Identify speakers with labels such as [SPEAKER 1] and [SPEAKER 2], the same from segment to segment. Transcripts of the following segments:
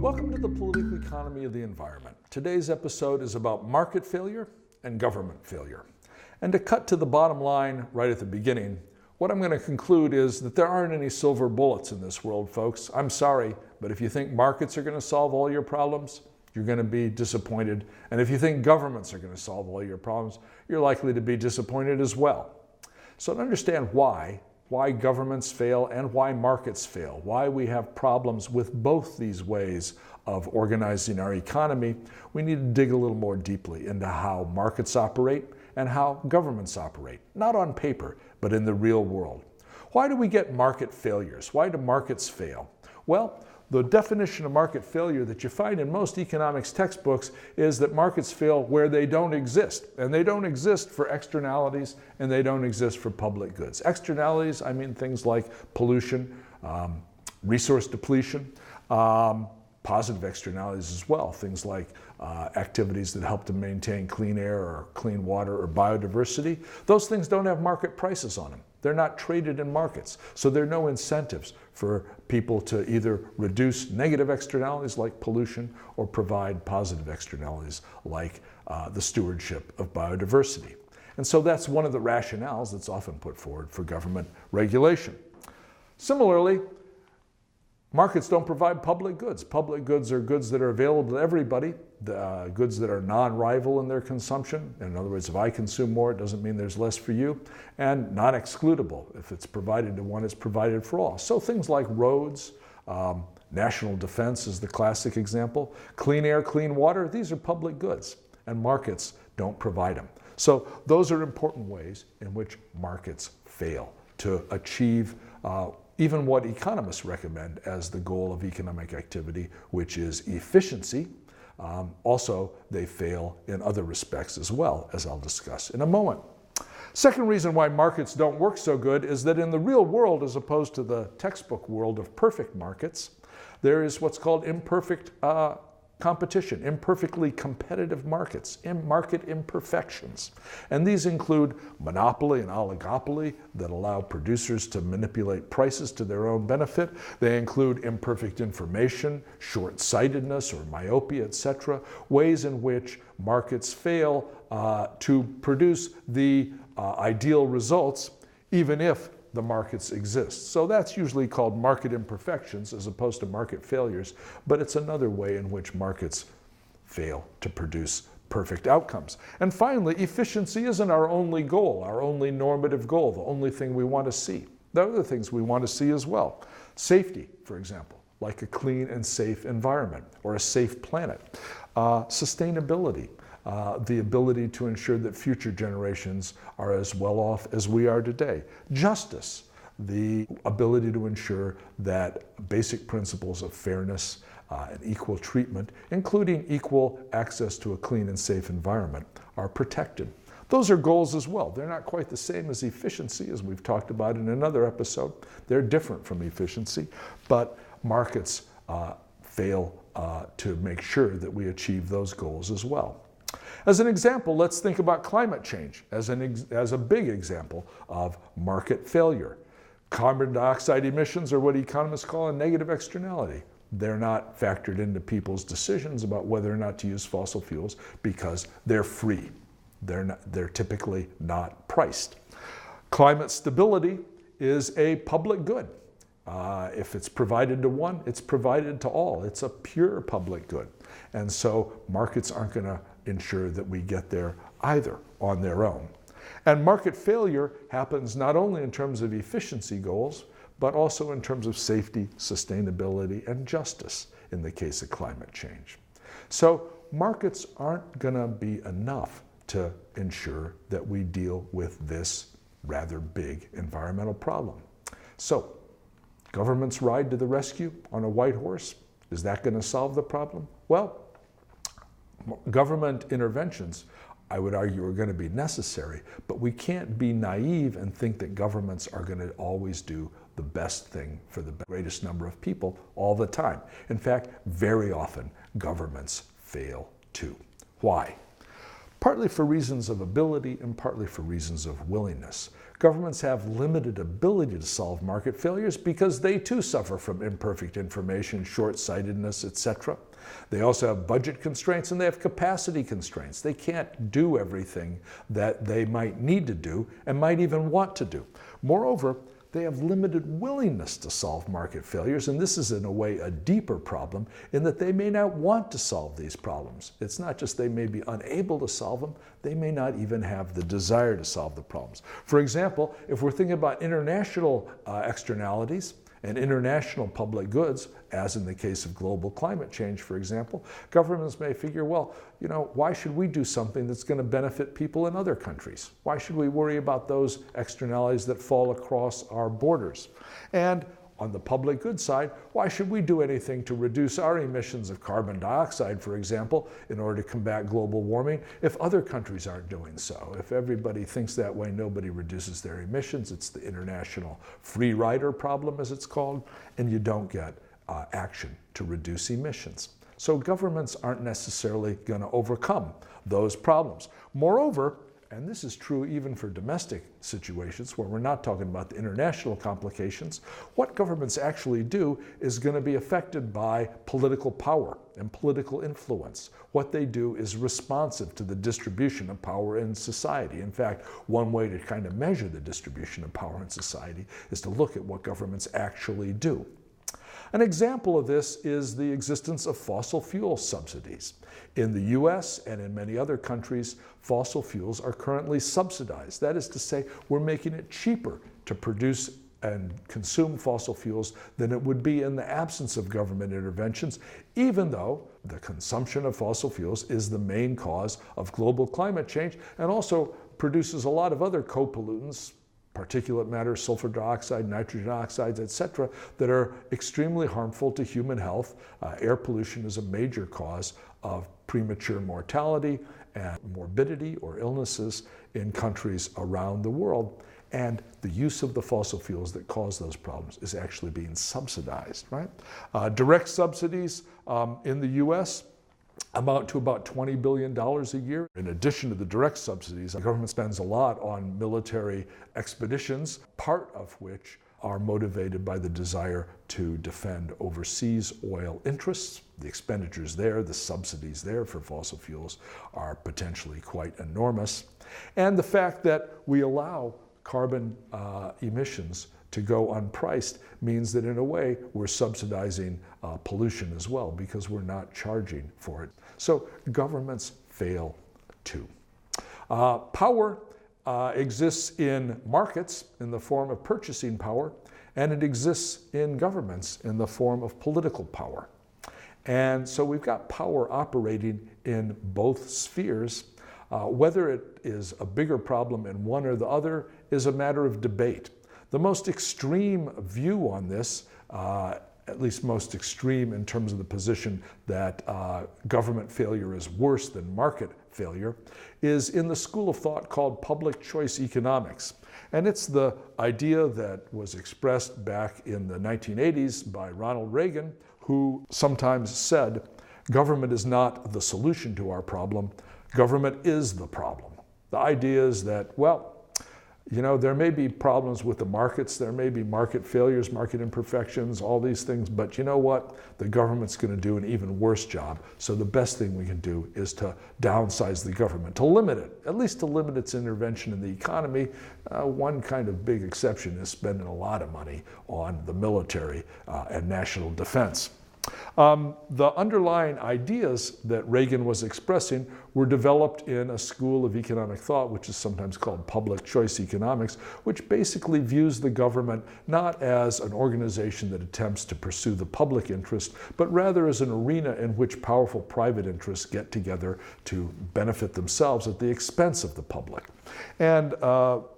[SPEAKER 1] Welcome to the Political Economy of the Environment. Today's episode is about market failure and government failure. And to cut to the bottom line right at the beginning, what I'm going to conclude is that there aren't any silver bullets in this world, folks. I'm sorry, but if you think markets are going to solve all your problems, you're going to be disappointed. And if you think governments are going to solve all your problems, you're likely to be disappointed as well. So to understand why governments fail and why markets fail, why we have problems with both these ways of organizing our economy, we need to dig a little more deeply into how markets operate and how governments operate, not on paper, but in the real world. Why do we get market failures? Why do markets fail? Well, the definition of market failure that you find in most economics textbooks is that markets fail where they don't exist. And they don't exist for externalities, and they don't exist for public goods. Externalities, I mean things like pollution, resource depletion, positive externalities as well, things like activities that help to maintain clean air or clean water or biodiversity. Those things don't have market prices on them. They're not traded in markets, so there are no incentives for people to either reduce negative externalities like pollution or provide positive externalities like the stewardship of biodiversity. And so that's one of the rationales that's often put forward for government regulation. Similarly, markets don't provide public goods. Public goods are goods that are available to everybody, goods that are non-rival in their consumption. In other words, if I consume more, it doesn't mean there's less for you. And non-excludable. If it's provided to one, it's provided for all. So things like roads, national defense is the classic example, clean air, clean water, these are public goods, and markets don't provide them. So those are important ways in which markets fail to achieve even what economists recommend as the goal of economic activity, which is efficiency. Also, they fail in other respects as well, as I'll discuss in a moment. Second reason why markets don't work so good is that in the real world, as opposed to the textbook world of perfect markets, there is what's called imperfect competition, imperfectly competitive markets, market imperfections. And these include monopoly and oligopoly that allow producers to manipulate prices to their own benefit. They include imperfect information, short-sightedness or myopia, etc., ways in which markets fail to produce the ideal results, even if the markets exist. So that's usually called market imperfections as opposed to market failures, but it's another way in which markets fail to produce perfect outcomes. And finally, efficiency isn't our only goal, our only normative goal, the only thing we want to see. There are other things we want to see as well. Safety, for example, like a clean and safe environment or a safe planet. Sustainability. The ability to ensure that future generations are as well off as we are today. Justice, the ability to ensure that basic principles of fairness and equal treatment, including equal access to a clean and safe environment, are protected. Those are goals as well. They're not quite the same as efficiency, as we've talked about in another episode. They're different from efficiency, but markets fail to make sure that we achieve those goals as well. As an example, let's think about climate change as a big example of market failure. Carbon dioxide emissions are what economists call a negative externality. They're not factored into people's decisions about whether or not to use fossil fuels because they're free. They're typically not priced. Climate stability is a public good. If it's provided to one, it's provided to all. It's a pure public good. And so markets aren't going to ensure that we get there either on their own. And market failure happens not only in terms of efficiency goals, but also in terms of safety, sustainability, and justice in the case of climate change. So markets aren't going to be enough to ensure that we deal with this rather big environmental problem. So governments ride to the rescue on a white horse. Is that going to solve the problem? Well, government interventions, I would argue, are going to be necessary, but we can't be naive and think that governments are going to always do the best thing for the greatest number of people all the time. In fact, very often governments fail too. Why? Partly for reasons of ability and partly for reasons of willingness. Governments have limited ability to solve market failures because they too suffer from imperfect information, short-sightedness, etc. They also have budget constraints and they have capacity constraints. They can't do everything that they might need to do and might even want to do. Moreover, they have limited willingness to solve market failures, and this is in a way a deeper problem in that they may not want to solve these problems. It's not just they may be unable to solve them, they may not even have the desire to solve the problems. For example, if we're thinking about international externalities, and international public goods, as in the case of global climate change, for example, governments may figure, well, why should we do something that's going to benefit people in other countries? Why should we worry about those externalities that fall across our borders? And on the public goods side, why should we do anything to reduce our emissions of carbon dioxide, for example, in order to combat global warming, if other countries aren't doing so? If everybody thinks that way, nobody reduces their emissions. It's the international free rider problem, as it's called, and you don't get action to reduce emissions. So governments aren't necessarily going to overcome those problems. Moreover, and this is true even for domestic situations where we're not talking about the international complications, what governments actually do is going to be affected by political power and political influence. What they do is responsive to the distribution of power in society. In fact, one way to kind of measure the distribution of power in society is to look at what governments actually do. An example of this is the existence of fossil fuel subsidies. In the US and in many other countries, fossil fuels are currently subsidized. That is to say, we're making it cheaper to produce and consume fossil fuels than it would be in the absence of government interventions, even though the consumption of fossil fuels is the main cause of global climate change and also produces a lot of other co-pollutants, particulate matter, sulfur dioxide, nitrogen oxides, etc., that are extremely harmful to human health. Air pollution is a major cause of premature mortality and morbidity or illnesses in countries around the world. And the use of the fossil fuels that cause those problems is actually being subsidized, right? Direct subsidies in the US amount to about $20 billion a year. In addition to the direct subsidies, the government spends a lot on military expeditions, part of which are motivated by the desire to defend overseas oil interests. The expenditures there, the subsidies there for fossil fuels are potentially quite enormous. And the fact that we allow carbon emissions to go unpriced means that in a way we're subsidizing pollution as well because we're not charging for it. So governments fail too. Power exists in markets in the form of purchasing power, and it exists in governments in the form of political power. And so we've got power operating in both spheres. Whether it is a bigger problem in one or the other is a matter of debate. The most extreme view on this, at least most extreme in terms of the position that government failure is worse than market failure, is in the school of thought called public choice economics. And it's the idea that was expressed back in the 1980s by Ronald Reagan, who sometimes said, government is not the solution to our problem, government is the problem. The idea is that, well, there may be problems with the markets, there may be market failures, market imperfections, all these things, but you know what? The government's going to do an even worse job. So the best thing we can do is to downsize the government, to limit it, at least to limit its intervention in the economy. One kind of big exception is spending a lot of money on the military and national defense. The underlying ideas that Reagan was expressing were developed in a school of economic thought, which is sometimes called public choice economics, which basically views the government not as an organization that attempts to pursue the public interest, but rather as an arena in which powerful private interests get together to benefit themselves at the expense of the public. And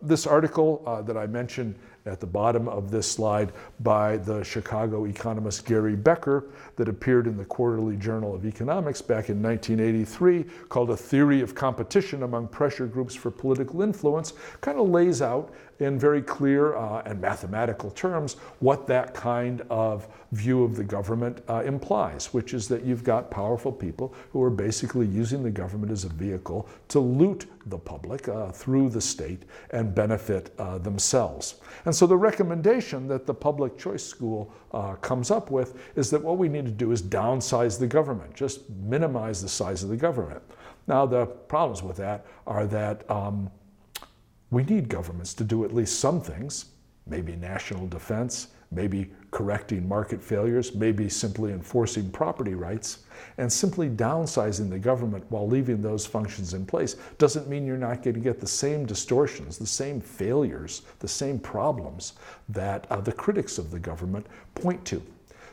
[SPEAKER 1] this article that I mentioned at the bottom of this slide by the Chicago economist Gary Becker that appeared in the Quarterly Journal of Economics back in 1983 called A Theory of Competition Among Pressure Groups for Political Influence kind of lays out in very clear and mathematical terms what that kind of view of the government implies, which is that you've got powerful people who are basically using the government as a vehicle to loot the public through the state and benefit themselves. And so the recommendation that the Public Choice School comes up with is that what we need to do is downsize the government, just minimize the size of the government. Now, the problems with that are that we need governments to do at least some things, maybe national defense, maybe correcting market failures, maybe simply enforcing property rights. And simply downsizing the government while leaving those functions in place doesn't mean you're not going to get the same distortions, the same failures, the same problems that the critics of the government point to.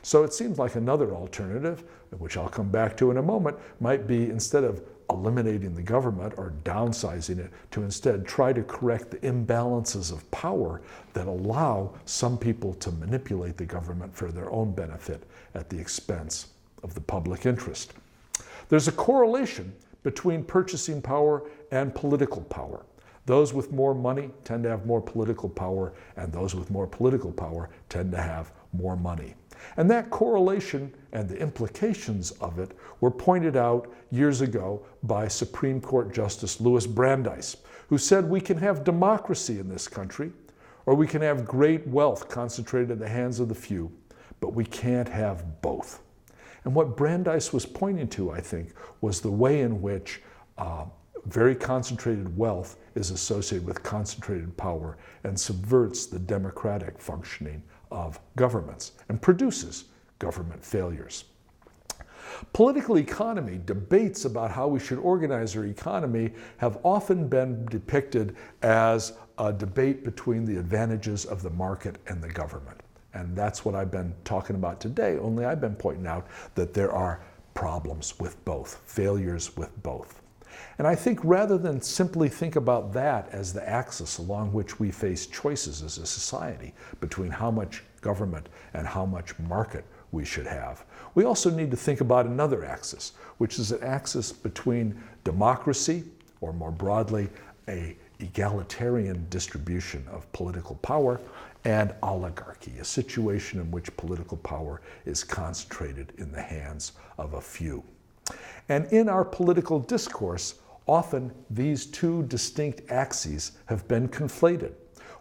[SPEAKER 1] So it seems like another alternative, which I'll come back to in a moment, might be, instead of eliminating the government or downsizing it, to instead try to correct the imbalances of power that allow some people to manipulate the government for their own benefit at the expense of the public interest. There's a correlation between purchasing power and political power. Those with more money tend to have more political power, and those with more political power tend to have more money. And that correlation and the implications of it were pointed out years ago by Supreme Court Justice Louis Brandeis, who said we can have democracy in this country, or we can have great wealth concentrated in the hands of the few, but we can't have both. And what Brandeis was pointing to, I think, was the way in which very concentrated wealth is associated with concentrated power and subverts the democratic functioning of governments and produces government failures. Political economy debates about how we should organize our economy have often been depicted as a debate between the advantages of the market and the government. And that's what I've been talking about today, only I've been pointing out that there are problems with both, failures with both. And I think rather than simply think about that as the axis along which we face choices as a society between how much government and how much market we should have, we also need to think about another axis, which is an axis between democracy, or more broadly, an egalitarian distribution of political power, and oligarchy, a situation in which political power is concentrated in the hands of a few. And in our political discourse, often these two distinct axes have been conflated.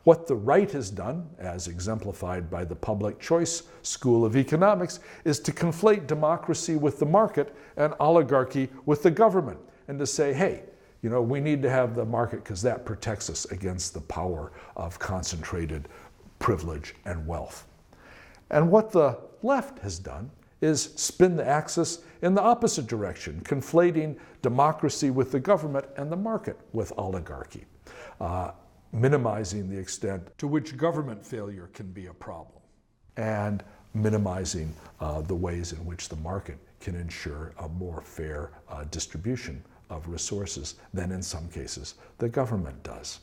[SPEAKER 1] What the right has done, as exemplified by the Public Choice School of Economics, is to conflate democracy with the market and oligarchy with the government, and to say, hey, we need to have the market because that protects us against the power of concentrated privilege and wealth. And what the left has done is spin the axis in the opposite direction, conflating democracy with the government and the market with oligarchy, minimizing the extent to which government failure can be a problem, and minimizing the ways in which the market can ensure a more fair distribution of resources than, in some cases, the government does.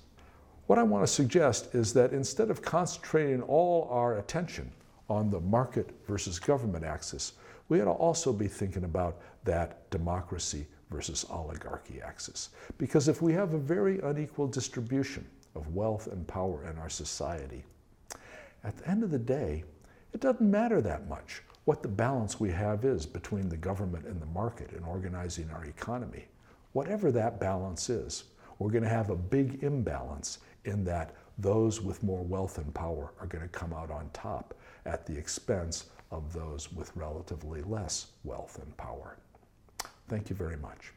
[SPEAKER 1] What I want to suggest is that instead of concentrating all our attention on the market versus government axis, we ought to also be thinking about that democracy versus oligarchy axis. Because if we have a very unequal distribution of wealth and power in our society, at the end of the day, it doesn't matter that much what the balance we have is between the government and the market in organizing our economy. Whatever that balance is, we're going to have a big imbalance in that those with more wealth and power are going to come out on top at the expense of those with relatively less wealth and power. Thank you very much.